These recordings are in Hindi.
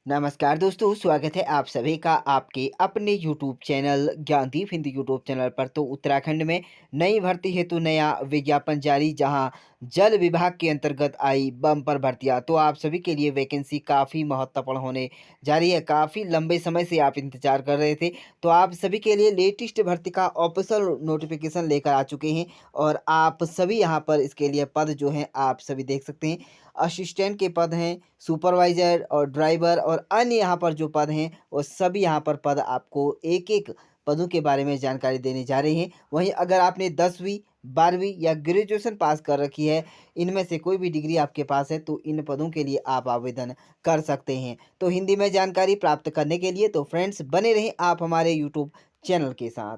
नमस्कार दोस्तों, स्वागत है आप सभी का आपके अपने YouTube channel Gyandeep Hindi YouTube channel पर। तो उत्तराखंड में नई भर्ती हेतु नया विज्ञापन जारी, जहां जल विभाग के अंतर्गत आई बम्पर भर्तियां। तो आप सभी के लिए वैकेंसी काफ़ी महत्वपूर्ण होने जा रही है। काफ़ी लंबे समय से आप इंतजार कर रहे थे, तो आप सभी के लिए लेटेस्ट भर्ती का ऑफिशियल नोटिफिकेशन लेकर आ चुके हैं। और आप सभी यहाँ पर इसके लिए पद जो हैं आप सभी देख सकते हैं। असिस्टेंट के पद हैं, सुपरवाइज़र और ड्राइवर और अन्य यहाँ पर जो पद हैं, वो सभी यहाँ पर पद आपको एक-एक पदों के बारे में जानकारी देने जा रहे हैं। वहीं अगर आपने 10वीं, 12वीं या ग्रेजुएशन पास कर रखी है, इनमें से कोई भी डिग्री आपके पास है, तो इन पदों के लिए आप आवेदन कर सकते हैं। तो हिंदी में जानकारी प्राप्त करने के लिए तो फ्रेंड्स बने रहें आप हमारे यूट्यूब चैनल के साथ।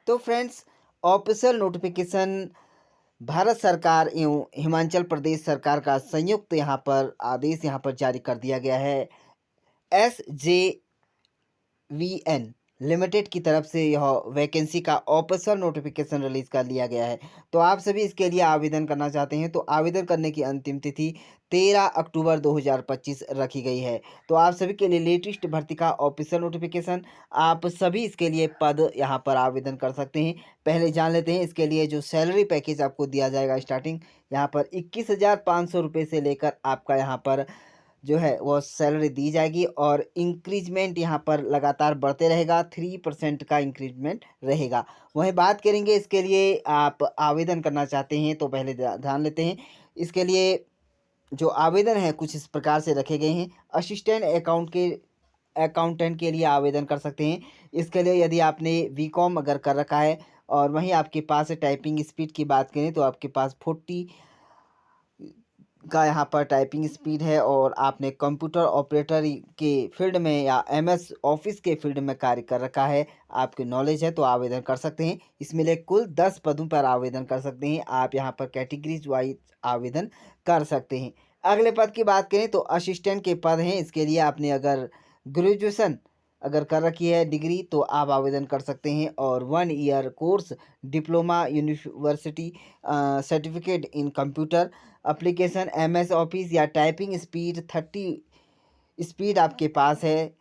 तो फ्रेंड्स, ऑफिशियल नोटिफ़िकेशन भारत सरकार एवं हिमाचल प्रदेश सरकार का संयुक्त यहाँ पर आदेश यहाँ पर जारी कर दिया गया है। SJVN लिमिटेड की तरफ से यह वैकेंसी का ऑफिशियल नोटिफिकेशन रिलीज कर लिया गया है। तो आप सभी इसके लिए आवेदन करना चाहते हैं, तो आवेदन करने की अंतिम तिथि 13 अक्टूबर 2025 रखी गई है। तो आप सभी के लिए लेटेस्ट भर्ती का ऑफिशियल नोटिफिकेशन, आप सभी इसके लिए पद यहाँ पर आवेदन कर सकते हैं। पहले जान लेते हैं इसके लिए जो सैलरी पैकेज आपको दिया जाएगा। स्टार्टिंग यहाँ पर 21,500 रुपये से लेकर आपका यहाँ पर जो है वो सैलरी दी जाएगी, और इंक्रीजमेंट यहाँ पर लगातार बढ़ते रहेगा। 3% का इंक्रीजमेंट रहेगा। वहीं बात करेंगे इसके लिए आप आवेदन करना चाहते हैं, तो पहले ध्यान लेते हैं इसके लिए जो आवेदन है कुछ इस प्रकार से रखे गए हैं। अकाउंटेंट के लिए आवेदन कर सकते हैं। इसके लिए यदि आपने बीकॉम अगर कर रखा है और वहीं आपके पास टाइपिंग स्पीड की बात करें, तो आपके पास 40 का यहाँ पर टाइपिंग स्पीड है, और आपने कंप्यूटर ऑपरेटर के फील्ड में या एमएस ऑफिस के फील्ड में कार्य कर रखा है, आपकी नॉलेज है, तो आवेदन कर सकते हैं। इसमें लिए कुल 10 पदों पर आवेदन कर सकते हैं। आप यहाँ पर कैटेगरीज वाइज आवेदन कर सकते हैं। अगले पद की बात करें तो असिस्टेंट के पद हैं। इसके लिए आपने अगर ग्रेजुएशन अगर कर रखी है डिग्री, तो आप आवेदन कर सकते हैं। और 1 year course, diploma, university certificate in computer application, MS office या टाइपिंग स्पीड 30 स्पीड आपके पास है,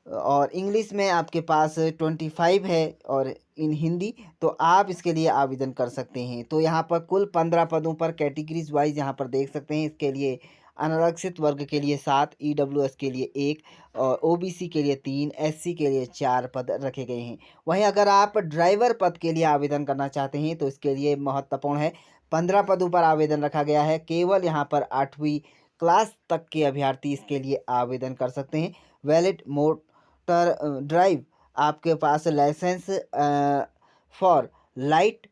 और इंग्लिश में आपके पास 25 है, और इन हिंदी, तो आप इसके लिए आवेदन कर सकते हैं। तो यहाँ पर कुल 15 पदों पर कैटेगरीज वाइज यहाँ पर देख सकते हैं। इसके लिए अनारक्षित वर्ग के लिए 7, ईडब्ल्यूएस के लिए 1 और ओबीसी के लिए 3, एससी के लिए 4 पद रखे गए हैं। वहीं अगर आप ड्राइवर पद के लिए आवेदन करना चाहते हैं, तो इसके लिए महत्वपूर्ण है, 15 पदों पर आवेदन रखा गया है। केवल यहाँ पर 8वीं क्लास तक के अभ्यर्थी इसके लिए आवेदन कर सकते हैं। वैलिड मोटर ड्राइव, आपके पास लाइसेंस फॉर लाइट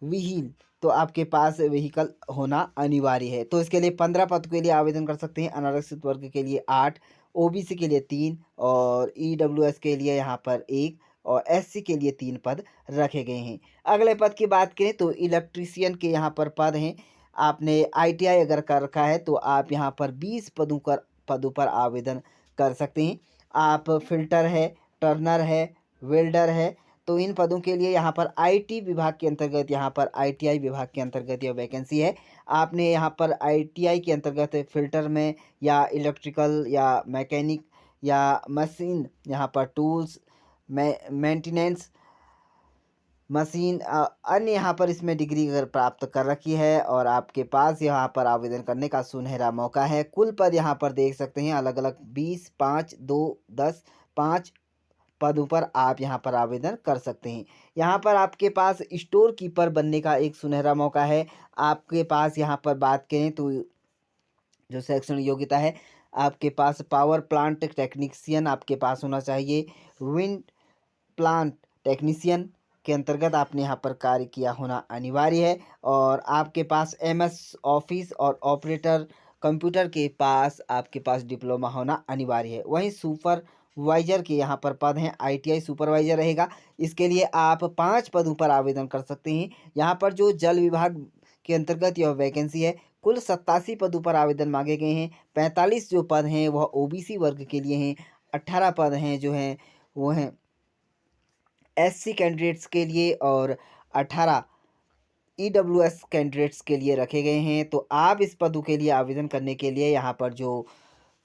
व्हील, तो आपके पास व्हीकल होना अनिवार्य है। तो इसके लिए 15 पद के लिए आवेदन कर सकते हैं। अनारक्षित वर्ग के लिए 8, ओबीसी के लिए 3 और ईडब्ल्यूएस के लिए यहाँ पर 1 और एससी के लिए 3 पद रखे गए हैं। अगले पद की बात करें तो इलेक्ट्रीशियन के यहाँ पर पद हैं। आपने आईटीआई अगर कर रखा है, तो आप यहाँ पर 20 पदों पर आवेदन कर सकते हैं। आप फिल्टर है, टर्नर है, वेल्डर है, तो इन पदों के लिए यहाँ पर आईटी विभाग के अंतर्गत, यहाँ पर आईटीआई विभाग के अंतर्गत यह वैकेंसी है। आपने यहाँ पर आईटीआई के अंतर्गत फिल्टर में या इलेक्ट्रिकल या मैकेनिक या मशीन, यहाँ पर टूल्स मेंटेनेंस मशीन अन्य यहाँ पर इसमें डिग्री अगर प्राप्त कर रखी है, और आपके पास यहाँ पर आवेदन करने का सुनहरा मौका है। कुल पद यहाँ पर देख सकते हैं अलग अलग 20, 5, 2, 10, 5 पदों पर आप यहाँ पर आवेदन कर सकते हैं। यहाँ पर आपके पास स्टोर कीपर बनने का एक सुनहरा मौका है। आपके पास यहाँ पर बात करें तो जो शैक्षणिक योग्यता है, आपके पास पावर प्लांट टेक्नीशियन आपके पास होना चाहिए। विंड प्लांट टेक्नीशियन के अंतर्गत आपने यहाँ पर कार्य किया होना अनिवार्य है, और आपके पास एमएस ऑफिस और ऑपरेटर कंप्यूटर के पास आपके पास डिप्लोमा होना अनिवार्य है। वहीं सुपरवाइजर के यहाँ पर पद हैं। आईटीआई सुपरवाइजर रहेगा। इसके लिए आप 5 पदों पर आवेदन कर सकते हैं। यहाँ पर जो जल विभाग के अंतर्गत यह वैकेंसी है, कुल 87 पदों पर आवेदन मांगे गए हैं। 45 जो पद हैं वह ओबीसी वर्ग के लिए हैं। 18 पद हैं जो हैं वो हैं एससी कैंडिडेट्स के लिए, और 18 ईडब्ल्यूएस कैंडिडेट्स के लिए रखे गए हैं। तो आप इस पदों के लिए आवेदन करने के लिए यहाँ पर जो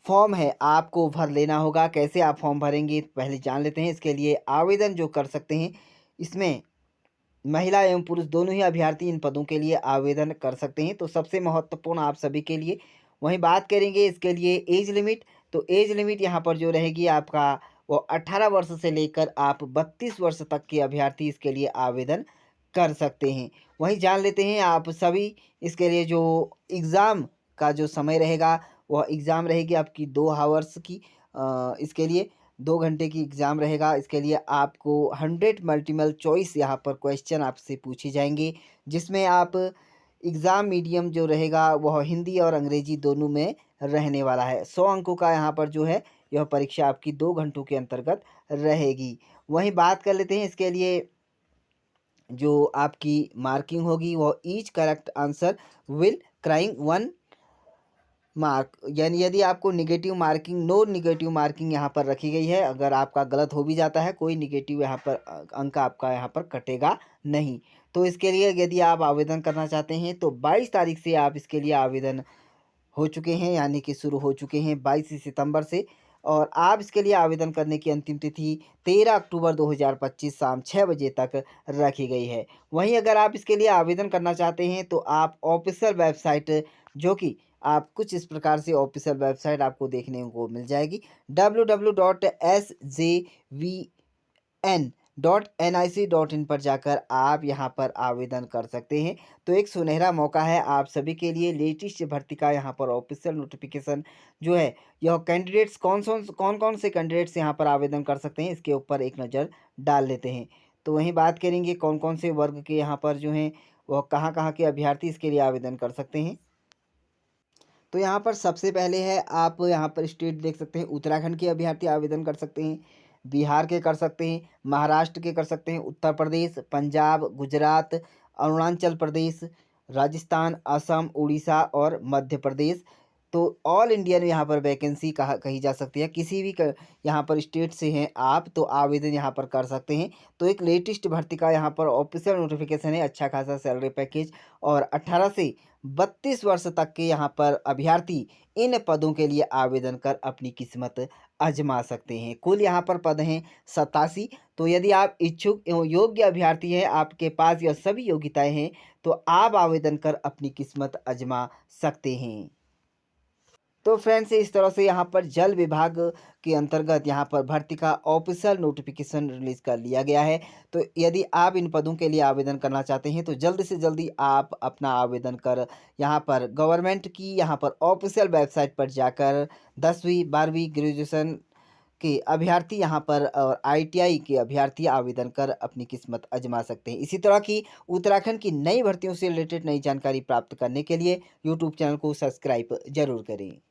फॉर्म है आपको भर लेना होगा। कैसे आप फॉर्म भरेंगे पहले जान लेते हैं। इसके लिए आवेदन जो कर सकते हैं, इसमें महिला एवं पुरुष दोनों ही अभ्यर्थी इन पदों के लिए आवेदन कर सकते हैं। तो सबसे महत्वपूर्ण आप सभी के लिए वहीं बात करेंगे इसके लिए एज लिमिट। तो एज लिमिट यहाँ पर जो रहेगी आपका, वो 18 वर्ष से लेकर आप 32 वर्ष तक के अभ्यर्थी इसके लिए आवेदन कर सकते हैं। वहीं जान लेते हैं आप सभी इसके लिए जो एग्ज़ाम का जो समय रहेगा, वह एग्ज़ाम रहेगी आपकी 2 हावर्स की। इसके लिए 2 घंटे की एग्ज़ाम रहेगा। इसके लिए आपको 100 मल्टीपल चॉइस यहाँ पर क्वेश्चन आपसे पूछे जाएँगे, जिसमें आप एग्ज़ाम मीडियम जो रहेगा वह हिंदी और अंग्रेजी दोनों में रहने वाला है। 100 अंकों का यहाँ पर जो है, यह परीक्षा आपकी 2 घंटों के अंतर्गत रहेगी। वहीं बात कर लेते हैं इसके लिए जो आपकी मार्किंग होगी, वह each correct answer will carrying 1 mark, यानी यदि आपको negative marking, no negative marking यहाँ पर रखी गई है। अगर आपका गलत हो भी जाता है, कोई नेगेटिव यहाँ पर अंक आपका यहाँ पर कटेगा नहीं। तो इसके लिए यदि आप आवेदन करना चाहते हैं तो 22 तारीख से आप इसके लिए आवेदन हो चुके हैं, यानी कि शुरू हो चुके हैं 22 सितंबर से। और आप इसके लिए आवेदन करने की अंतिम तिथि 13 अक्टूबर 2025 शाम 6 बजे तक रखी गई है। वहीं अगर आप इसके लिए आवेदन करना चाहते हैं तो आप ऑफ़िशियल वेबसाइट, जो कि आप कुछ इस प्रकार से ऑफ़िशियल वेबसाइट आपको देखने को मिल जाएगी, www.sjvn.nic.in पर जाकर आप यहाँ पर आवेदन कर सकते हैं। तो एक सुनहरा मौका है आप सभी के लिए। लेटेस्ट भर्ती का यहाँ पर ऑफिशियल नोटिफिकेशन जो है, यह कैंडिडेट्स कौन कौन से कैंडिडेट्स यहाँ पर आवेदन कर सकते हैं, इसके ऊपर एक नज़र डाल लेते हैं। तो वहीं बात करेंगे कौन कौन से वर्ग के यहाँ पर जो हैं, वह कहाँ के अभ्यर्थी इसके लिए आवेदन कर सकते हैं। तो यहाँ पर सबसे पहले है, आप यहाँ पर स्टेट देख सकते हैं, उत्तराखंड के अभ्यर्थी आवेदन कर सकते हैं, बिहार के कर सकते हैं, महाराष्ट्र के कर सकते हैं, उत्तर प्रदेश, पंजाब, गुजरात, अरुणाचल प्रदेश, राजस्थान, असम, उड़ीसा और मध्य प्रदेश। तो ऑल इंडिया में यहाँ पर वैकेंसी कही जा सकती है। किसी भी यहाँ पर स्टेट से हैं आप तो आवेदन यहाँ पर कर सकते हैं। तो एक लेटेस्ट भर्ती का यहाँ पर ऑफिशियल नोटिफिकेशन है, अच्छा खासा सैलरी पैकेज, और 18 से 32 वर्ष तक के यहाँ पर अभ्यर्थी इन पदों के लिए आवेदन कर अपनी किस्मत आजमा सकते हैं। कुल यहाँ पर पद हैं 87। तो यदि आप इच्छुक एवं योग्य अभ्यर्थी हैं, आपके पास यह सभी योग्यताएं हैं, तो आप आवेदन कर अपनी किस्मत आजमा सकते हैं। तो फ्रेंड्स, इस तरह से यहाँ पर जल विभाग के अंतर्गत यहाँ पर भर्ती का ऑफिशियल नोटिफिकेशन रिलीज़ कर लिया गया है। तो यदि आप इन पदों के लिए आवेदन करना चाहते हैं तो जल्द से जल्दी आप अपना आवेदन कर यहाँ पर गवर्नमेंट की यहाँ पर ऑफिशियल वेबसाइट पर जाकर 10वीं 12वीं ग्रेजुएशन के अभ्यर्थी यहाँ पर और आईटीआई के अभ्यर्थी आवेदन कर अपनी किस्मत आजमा सकते हैं। इसी तरह की उत्तराखंड की नई भर्तियों से रिलेटेड नई जानकारी प्राप्त करने के लिए यूट्यूब चैनल को सब्सक्राइब जरूर करें।